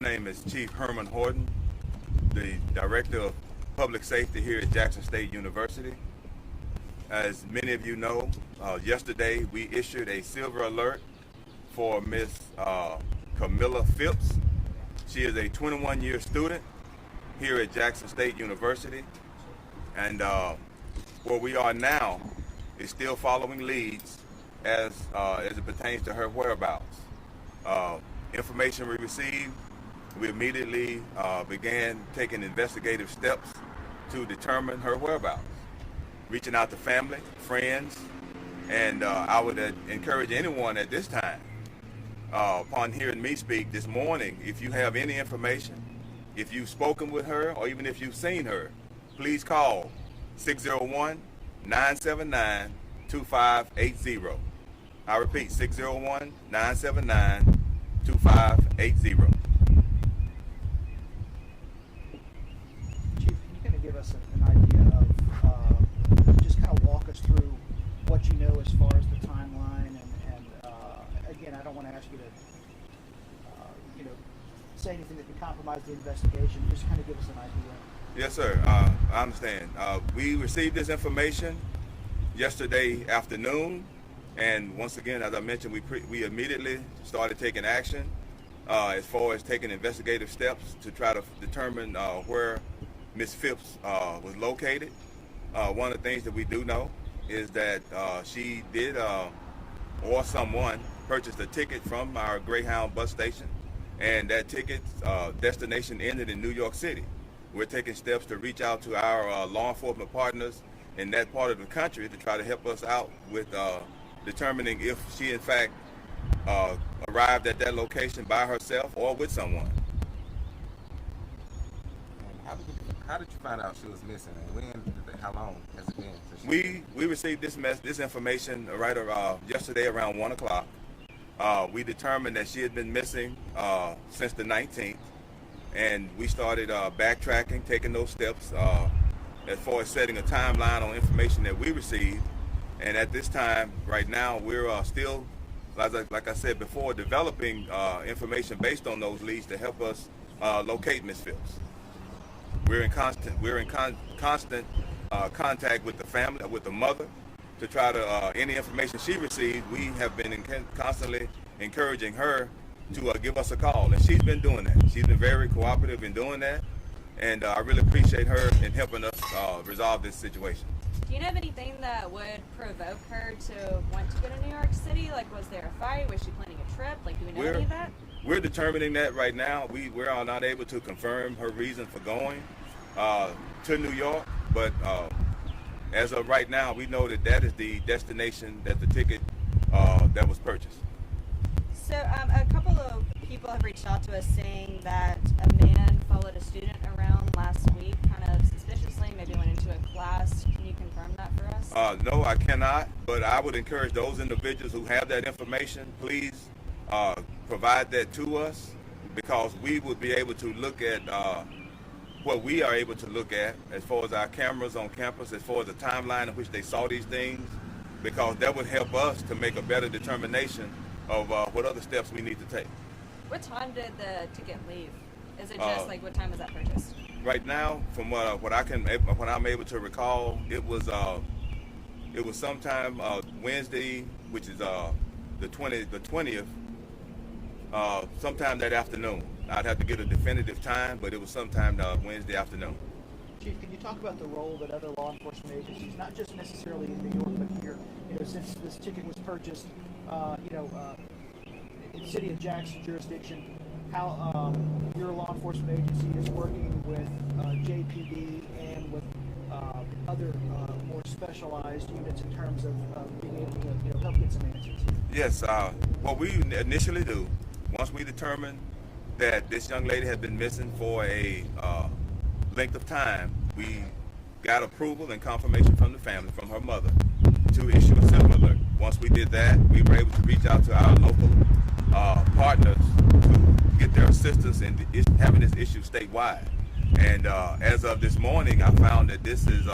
My name is Chief Herman Horton, the Director of Public Safety here at Jackson State University. As many of you know, yesterday we issued a silver alert for Miss Camilla Phipps. She is a 21-year student here at Jackson State University, and where we are now is still following leads as it pertains to her whereabouts. Information we received, we immediately began taking investigative steps to determine her whereabouts, reaching out to family, friends, and I would encourage anyone at this time, upon hearing me speak this morning, if you have any information, if you've spoken with her, or even if you've seen her, please call 601-979-2580. I repeat, 601-979-2580. Give us an idea of, just kind of walk us through what you know as far as the timeline, and again, I don't want to ask you to, say anything that could compromise the investigation. Just kind of give us an idea. Yes, sir. I understand. We received this information yesterday afternoon, and once again, as I mentioned, we immediately started taking action as far as taking investigative steps to try to determine where Ms. Phipps was located. One of the things that we do know is that she did, or someone purchased a ticket from our Greyhound bus station, and that ticket's destination ended in New York City. We're taking steps to reach out to our law enforcement partners in that part of the country to try to help us out with determining if she in fact arrived at that location by herself or with someone. How did you find out she was missing, and how long has it been since We received this information yesterday around 1 o'clock. We determined that she had been missing since the 19th, and we started backtracking, taking those steps as far as setting a timeline on information that we received. And at this time, right now, we're still, like I said before, developing information based on those leads to help us locate Ms. Phipps. We're in constant contact with the family, with the mother, to try to any information she received. We have been constantly encouraging her to give us a call, and she's been doing that. She's been very cooperative in doing that, and I really appreciate her in helping us resolve this situation. Do you know of anything that would provoke her to want to go to New York City? Like, was there a fight? Was she planning a trip? Like, do we know any of that? We're determining that right now. We are not able to confirm her reason for going to New York, but as of right now, we know that is the destination, that the ticket that was purchased. So a couple of people have reached out to us saying that a man followed a student around last week, kind of suspiciously, maybe went into a class. Can you confirm that for us? No, I cannot, but I would encourage those individuals who have that information, please provide that to us, because we would be able to look at what we are able to look at as far as our cameras on campus, as far as the timeline in which they saw these things, because that would help us to make a better determination of what other steps we need to take. What time did the ticket leave? Is it just like, what time was that purchased? Right now, from what I'm able to recall, it was sometime Wednesday, which is the 20th. Sometime that afternoon. I'd have to get a definitive time, but it was sometime Wednesday afternoon. Chief, can you talk about the role that other law enforcement agencies, not just necessarily in New York, but here, since this ticket was purchased, in the city of Jackson jurisdiction, how your law enforcement agency is working with JPD and with other more specialized units in terms of being able to help get some answers? Yes, what we initially do, once we determine that this young lady had been missing for a length of time, we got approval and confirmation from the family, from her mother, to issue a silver alert. Once we did that, we were able to reach out to our local partners to get their assistance in having this issue statewide. And as of this morning, I found that this is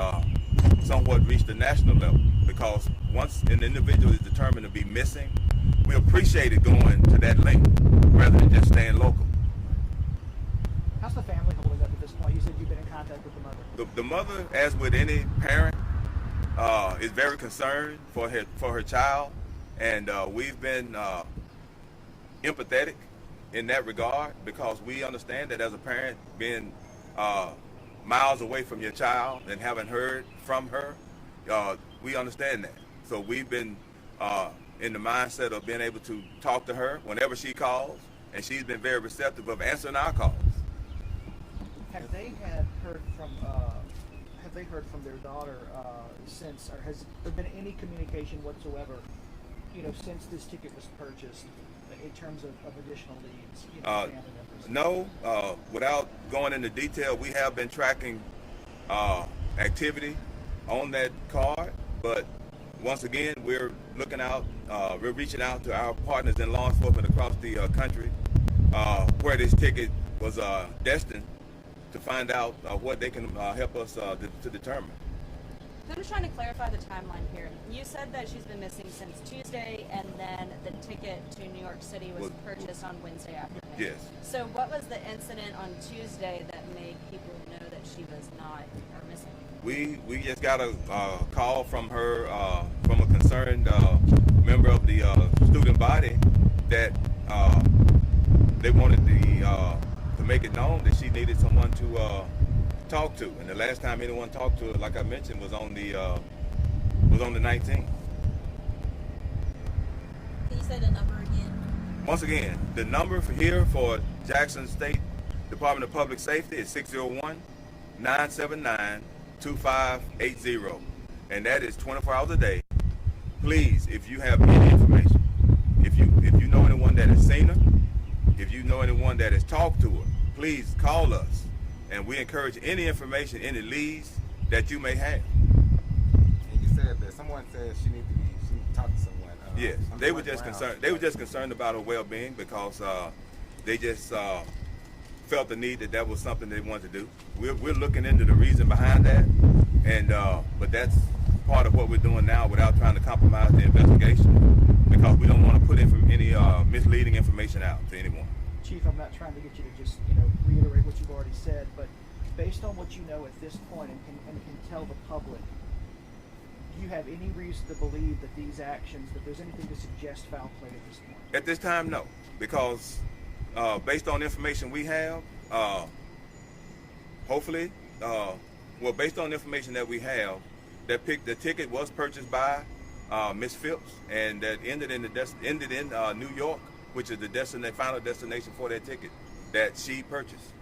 somewhat reached the national level, because once an individual is determined to be missing, we appreciate it going to that length rather than just staying local. How's the family holding up at this point? You said you've been in contact with the mother. The mother, as with any parent, is very concerned for her child, and we've been empathetic in that regard, because we understand that as a parent, being miles away from your child and haven't heard from her, we understand that. So we've been in the mindset of being able to talk to her whenever she calls, and she's been very receptive of answering our calls. Have they heard from their daughter since, or has there been any communication whatsoever, since this ticket was purchased, in terms of additional leads? Family members? No, without going into detail, we have been tracking activity on that card, but once again, we're looking out, we're reaching out to our partners in law enforcement across the country where this ticket was destined, to find out what they can help us to determine. I'm just trying to clarify the timeline here. You said that she's been missing since Tuesday, and then the ticket to New York City was purchased on Wednesday afternoon. Yes. So what was the incident on Tuesday that made people know that she was not, or missing? We just got a call from her, from a concerned member of the student body, that they wanted to make it known that she needed someone to talk to, and the last time anyone talked to her, like I mentioned, was on the 19th. Can you say the number again? Once again, the number here for Jackson State Department of Public Safety is 601-979-2580, and that is 24 hours a day. Please, if you have any information, if you know anyone that has seen her, if you know anyone that has talked to her, please call us. And we encourage any information, any leads that you may have. And you said that someone said she needed to talk to someone. Yes, they were just concerned. They were just concerned about her well-being, because they just felt the need that was something they wanted to do. We're looking into the reason behind that, and but that's part of what we're doing now, without trying to compromise the investigation, because we don't want to put any misleading information out to anyone. Chief, I'm not trying to get you to just reiterate what you've already said, but based on what you know at this point and can tell the public, do you have any reason to believe that these actions, that there's anything to suggest foul play at this point? At this time, no, because based on information we have, hopefully, based on the information that we have, the ticket was purchased by Miss Phipps, and that ended in New York, which is the final destination for that ticket that she purchased.